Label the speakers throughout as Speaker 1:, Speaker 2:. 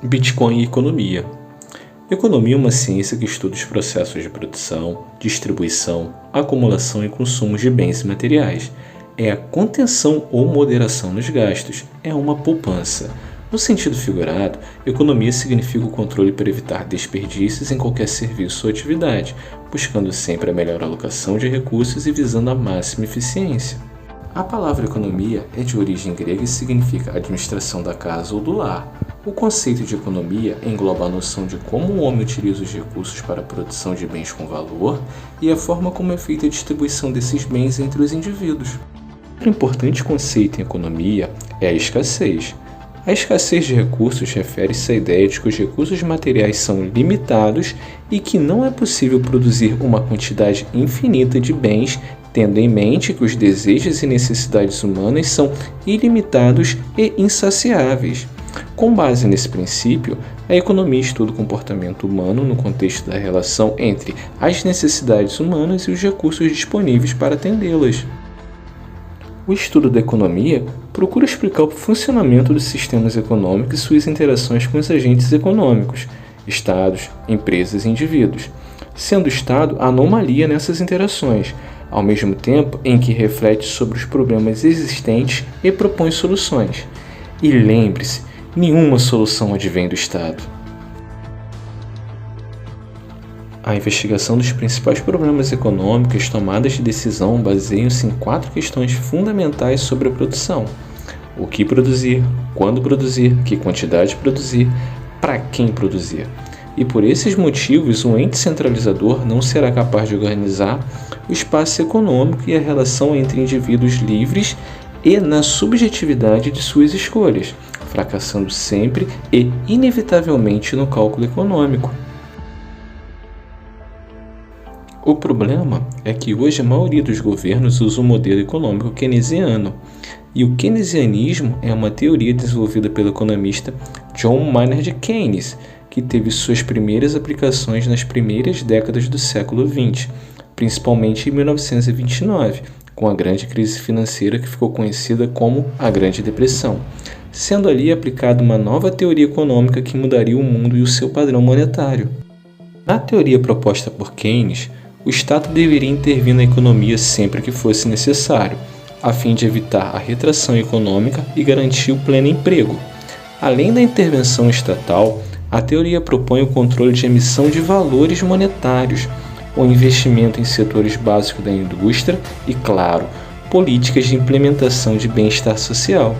Speaker 1: Bitcoin e economia. Economia é uma ciência que estuda os processos de produção, distribuição, acumulação e consumo de bens e materiais. É a contenção ou moderação nos gastos, é uma poupança. No sentido figurado, economia significa o controle para evitar desperdícios em qualquer serviço ou atividade, buscando sempre a melhor alocação de recursos e visando a máxima eficiência. A palavra economia é de origem grega e significa administração da casa ou do lar. O conceito de economia engloba a noção de como o homem utiliza os recursos para a produção de bens com valor e a forma como é feita a distribuição desses bens entre os indivíduos. Outro importante conceito em economia é a escassez. A escassez de recursos refere-se à ideia de que os recursos materiais são limitados e que não é possível produzir uma quantidade infinita de bens, tendo em mente que os desejos e necessidades humanas são ilimitados e insaciáveis. Com base nesse princípio, a economia estuda o comportamento humano no contexto da relação entre as necessidades humanas e os recursos disponíveis para atendê-las. O estudo da economia procura explicar o funcionamento dos sistemas econômicos e suas interações com os agentes econômicos, estados, empresas e indivíduos, sendo o Estado a anomalia nessas interações, ao mesmo tempo em que reflete sobre os problemas existentes e propõe soluções. E lembre-se, nenhuma solução advém do Estado. A investigação dos principais problemas econômicos e tomadas de decisão baseiam-se em 4 questões fundamentais sobre a produção: o que produzir, quando produzir, que quantidade produzir, para quem produzir. E por esses motivos, um ente centralizador não será capaz de organizar o espaço econômico e a relação entre indivíduos livres e na subjetividade de suas escolhas, fracassando sempre e inevitavelmente no cálculo econômico. O problema é que hoje a maioria dos governos usa o modelo econômico keynesiano, e o keynesianismo é uma teoria desenvolvida pelo economista John Maynard Keynes, que teve suas primeiras aplicações nas primeiras décadas do século XX, principalmente em 1929, com a grande crise financeira que ficou conhecida como a Grande Depressão, sendo ali aplicada uma nova teoria econômica que mudaria o mundo e o seu padrão monetário. Na teoria proposta por Keynes, o Estado deveria intervir na economia sempre que fosse necessário, a fim de evitar a retração econômica e garantir o pleno emprego. Além da intervenção estatal, a teoria propõe o controle de emissão de valores monetários, o investimento em setores básicos da indústria e, claro, políticas de implementação de bem-estar social.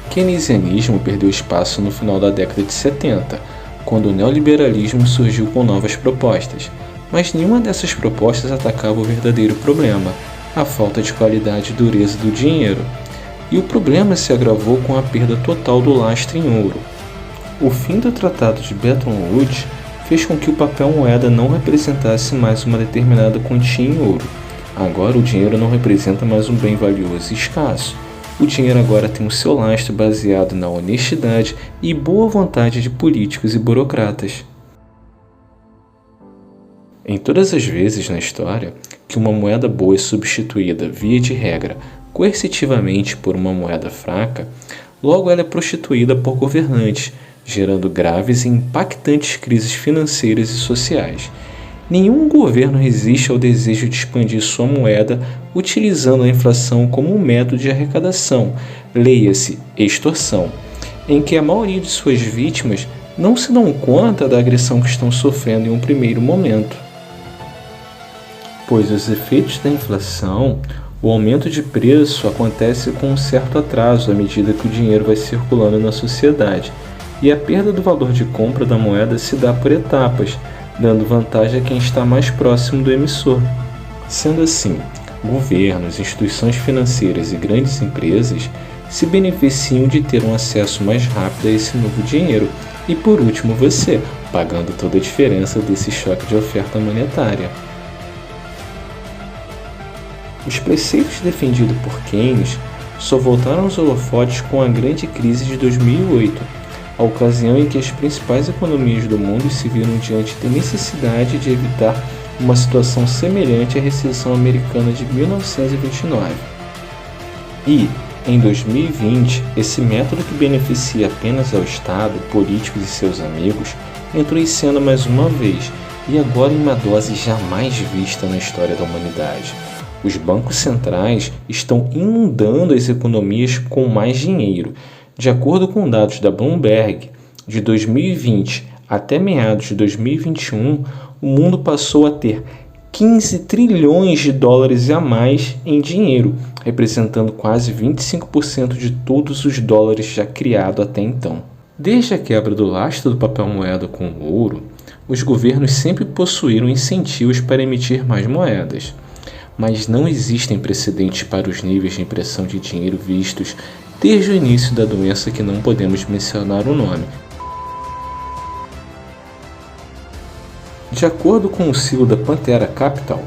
Speaker 1: O keynesianismo perdeu espaço no final da década de 70, quando o neoliberalismo surgiu com novas propostas, mas nenhuma dessas propostas atacava o verdadeiro problema, a falta de qualidade e dureza do dinheiro. E o problema se agravou com a perda total do lastro em ouro. O fim do Tratado de Bretton Woods fez com que o papel moeda não representasse mais uma determinada quantia em ouro. Agora o dinheiro não representa mais um bem valioso e escasso. O dinheiro agora tem o seu lastro baseado na honestidade e boa vontade de políticos e burocratas. Em todas as vezes na história que uma moeda boa é substituída, via de regra, coercitivamente por uma moeda fraca, logo ela é prostituída por governantes, gerando graves e impactantes crises financeiras e sociais. Nenhum governo resiste ao desejo de expandir sua moeda utilizando a inflação como um método de arrecadação, leia-se extorsão, em que a maioria de suas vítimas não se dão conta da agressão que estão sofrendo em um primeiro momento. Pois os efeitos da inflação, o aumento de preço acontece com um certo atraso à medida que o dinheiro vai circulando na sociedade, e a perda do valor de compra da moeda se dá por etapas, dando vantagem a quem está mais próximo do emissor. Sendo assim, governos, instituições financeiras e grandes empresas se beneficiam de ter um acesso mais rápido a esse novo dinheiro, e por último você, pagando toda a diferença desse choque de oferta monetária. Os preceitos defendidos por Keynes só voltaram aos holofotes com a grande crise de 2008, a ocasião em que as principais economias do mundo se viram diante da necessidade de evitar uma situação semelhante à recessão americana de 1929. E, Em 2020, esse método que beneficia apenas ao Estado, políticos e seus amigos, entrou em cena mais uma vez e agora em uma dose jamais vista na história da humanidade. Os bancos centrais estão inundando as economias com mais dinheiro. De acordo com dados da Bloomberg, de 2020 até meados de 2021, o mundo passou a ter 15 trilhões de dólares a mais em dinheiro, representando quase 25% de todos os dólares já criados até então. Desde a quebra do lastro do papel moeda com o ouro, os governos sempre possuíram incentivos para emitir mais moedas, mas não existem precedentes para os níveis de impressão de dinheiro vistos desde o início da doença que não podemos mencionar o nome. De acordo com o CEO da Pantera Capital,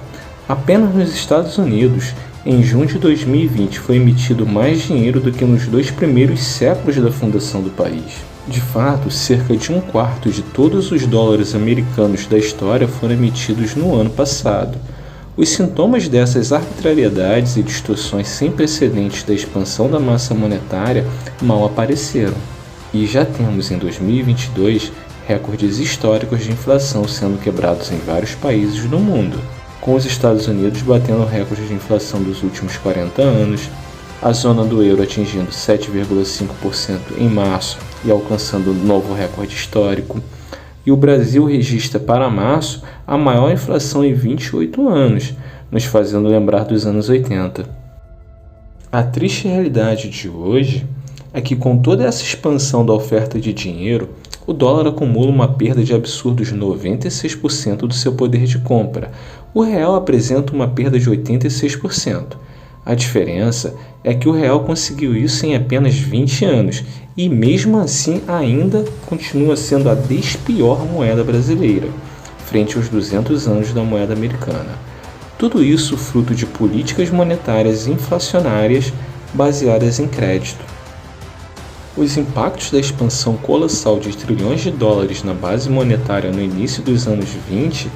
Speaker 1: apenas nos Estados Unidos, em junho de 2020, foi emitido mais dinheiro do que nos 2 primeiros séculos da fundação do país. De fato, cerca de 1/4 de todos os dólares americanos da história foram emitidos no ano passado. Os sintomas dessas arbitrariedades e distorções sem precedentes da expansão da massa monetária mal apareceram. E já temos em 2022 recordes históricos de inflação sendo quebrados em vários países do mundo, com os Estados Unidos batendo recordes de inflação dos últimos 40 anos, a zona do euro atingindo 7,5% em março e alcançando um novo recorde histórico, e o Brasil registra para março a maior inflação em 28 anos, nos fazendo lembrar dos anos 80. A triste realidade de hoje é que, com toda essa expansão da oferta de dinheiro, o dólar acumula uma perda de absurdos 96% do seu poder de compra. O real apresenta uma perda de 86%. A diferença é que o real conseguiu isso em apenas 20 anos e, mesmo assim, ainda continua sendo a despior moeda brasileira, frente aos 200 anos da moeda americana. Tudo isso fruto de políticas monetárias inflacionárias baseadas em crédito. Os impactos da expansão colossal de trilhões de dólares na base monetária no início dos anos 20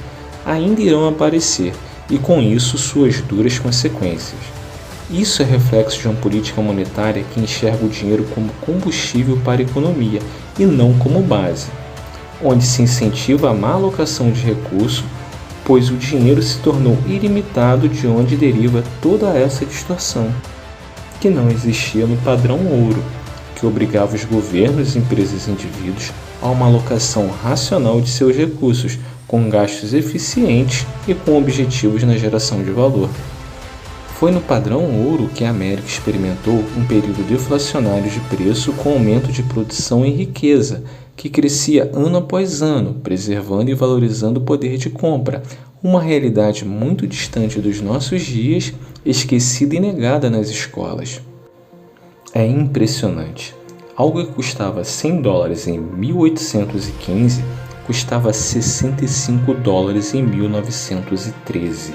Speaker 1: ainda irão aparecer, e com isso suas duras consequências. Isso é reflexo de uma política monetária que enxerga o dinheiro como combustível para a economia e não como base, onde se incentiva a má alocação de recursos, pois o dinheiro se tornou ilimitado, de onde deriva toda essa distorção, que não existia no padrão ouro, que obrigava os governos, empresas e indivíduos a uma alocação racional de seus recursos, com gastos eficientes e com objetivos na geração de valor. Foi no padrão ouro que a América experimentou um período deflacionário de preço com aumento de produção e riqueza, que crescia ano após ano, preservando e valorizando o poder de compra, uma realidade muito distante dos nossos dias, esquecida e negada nas escolas. É impressionante. Algo que custava 100 dólares em 1815 custava 65 dólares em 1913,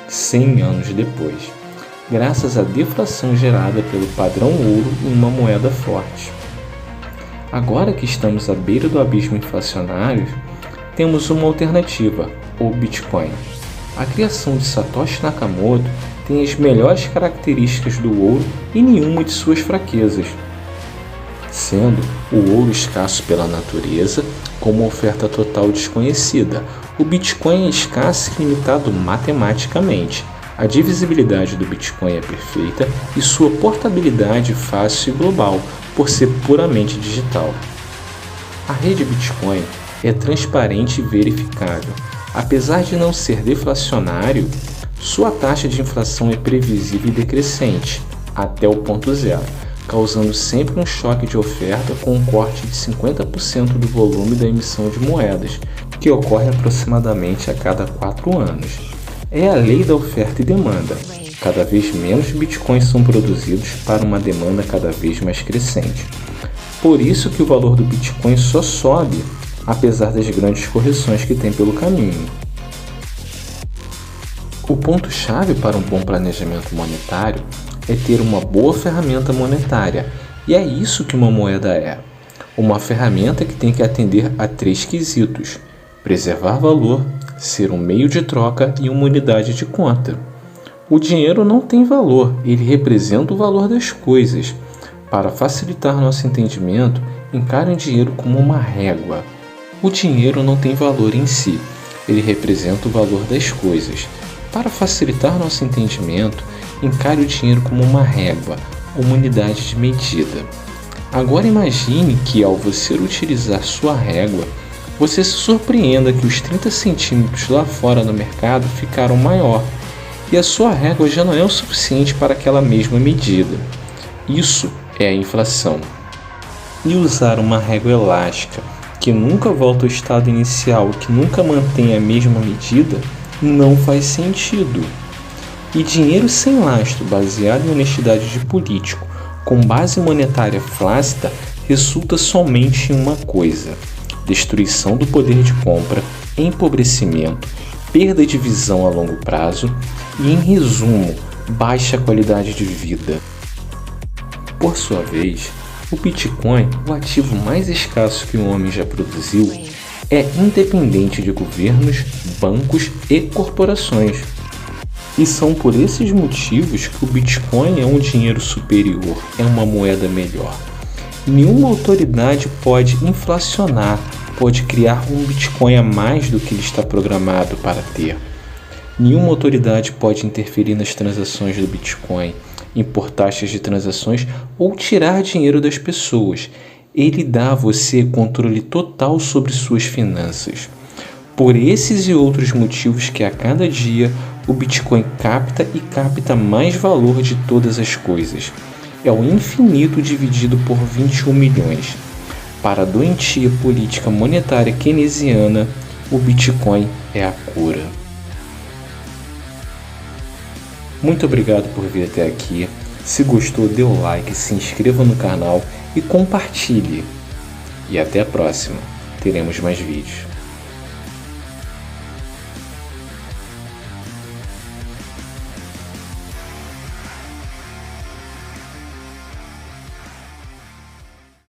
Speaker 1: 100 anos depois, graças à deflação gerada pelo padrão ouro em uma moeda forte. Agora que estamos à beira do abismo inflacionário, temos uma alternativa, o Bitcoin. A criação de Satoshi Nakamoto tem as melhores características do ouro e nenhuma de suas fraquezas, sendo o ouro escasso pela natureza, com uma oferta total desconhecida. O Bitcoin é escasso e limitado matematicamente. A divisibilidade do Bitcoin é perfeita e sua portabilidade fácil e global, por ser puramente digital. A rede Bitcoin é transparente e verificável. Apesar de não ser deflacionário, sua taxa de inflação é previsível e decrescente, até o ponto zero, causando sempre um choque de oferta com um corte de 50% do volume da emissão de moedas, que ocorre aproximadamente a cada 4 anos. É a lei da oferta e demanda. Cada vez menos bitcoins são produzidos para uma demanda cada vez mais crescente. Por isso que o valor do Bitcoin só sobe, apesar das grandes correções que tem pelo caminho. O ponto-chave para um bom planejamento monetário é ter uma boa ferramenta monetária, e é isso que uma moeda é. Uma ferramenta que tem que atender a 3 quesitos: preservar valor, ser um meio de troca e uma unidade de conta. O dinheiro não tem valor, ele representa o valor das coisas. Para facilitar nosso entendimento, encare o dinheiro como uma régua. O dinheiro não tem valor em si, ele representa o valor das coisas. Para facilitar nosso entendimento, encare o dinheiro como uma régua, uma unidade de medida. Agora imagine que, ao você utilizar sua régua, você se surpreenda que os 30 centímetros lá fora no mercado ficaram maior e a sua régua já não é o suficiente para aquela mesma medida. Isso é a inflação. E usar uma régua elástica, que nunca volta ao estado inicial, que nunca mantém a mesma medida, não faz sentido. E dinheiro sem lastro, baseado em honestidade de político, com base monetária flácida, resulta somente em uma coisa: destruição do poder de compra, empobrecimento, perda de visão a longo prazo e, em resumo, baixa qualidade de vida. Por sua vez, o Bitcoin, o ativo mais escasso que o homem já produziu, é independente de governos, bancos e corporações. E são por esses motivos que o Bitcoin é um dinheiro superior, é uma moeda melhor. Nenhuma autoridade pode inflacionar, pode criar um Bitcoin a mais do que ele está programado para ter. Nenhuma autoridade pode interferir nas transações do Bitcoin, impor taxas de transações ou tirar dinheiro das pessoas. Ele dá a você controle total sobre suas finanças. Por esses e outros motivos que a cada dia o Bitcoin capta mais valor de todas as coisas. É o infinito dividido por 21 milhões. Para a doentia política monetária keynesiana, o Bitcoin é a cura. Muito obrigado por vir até aqui. Se gostou, dê o like, se inscreva no canal e compartilhe. E até a próxima. Teremos mais vídeos.